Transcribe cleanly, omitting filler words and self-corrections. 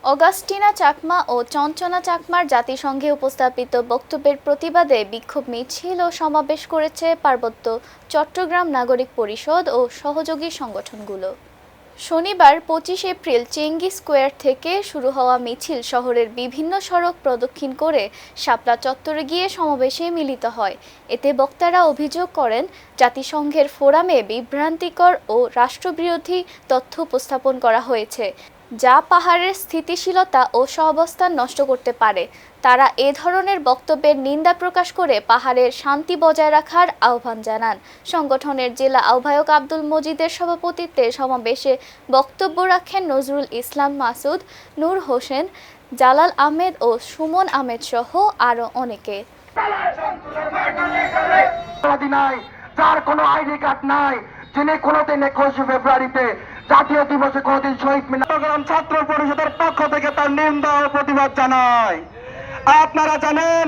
Agustina Chakma ও চঞ্চনা চাকমার জাতিসংঘে উপস্থাপিত বক্তব্যের প্রতিবাদে বিক্ষোভ মিছিল ও সমাবেশ করেছে পার্বত্য চট্টগ্রাম নাগরিক পরিষদ ও সহযোগী সংগঠনগুলো। শনিবার ২৫ এপ্রিল চেঙ্গি স্কোয়ার থেকে শুরু হওয়া মিছিল শহরের বিভিন্ন সড়ক প্রদক্ষিণ করে শাপলা চত্বরে গিয়ে সমাবেশে মিলিত হয়। এতে বক্তারা অভিযোগ করেন, জাতিসংঘের ফোরামে বিভ্রান্তিকর ও রাষ্ট্রবিরোধী তথ্য উপস্থাপন করা হয়েছে, যা পাহাড়ের স্থিতিশীলতা ও সহাবস্থান নষ্ট করতে পারে। তারা এ ধরনের বক্তব্যের নিন্দা প্রকাশ করে পাহাড়ের শান্তি বজায় রাখার আহ্বান জানান। সংগঠনের জেলা আহ্বায়ক আব্দুল মজিদের সভাপতিত্বে সমাবেশে বক্তব্য রাখেন নজরুল ইসলাম মাসুদ, নূর হোসেন, জালাল আহমেদ ও সুমন আহমেদ সহ আরও অনেকে। যার কোনো আইডি কার্ড নাই, যিনি কোনোদিন 21 ফেব্রুয়ারিতে জাতীয় দিবসে কোনোদিন শহীদ মিনার চট্টগ্রাম ছাত্র পরিষদের পক্ষ থেকে তার নিন্দা ও প্রতিবাদ জানায়। আপনারা জানেন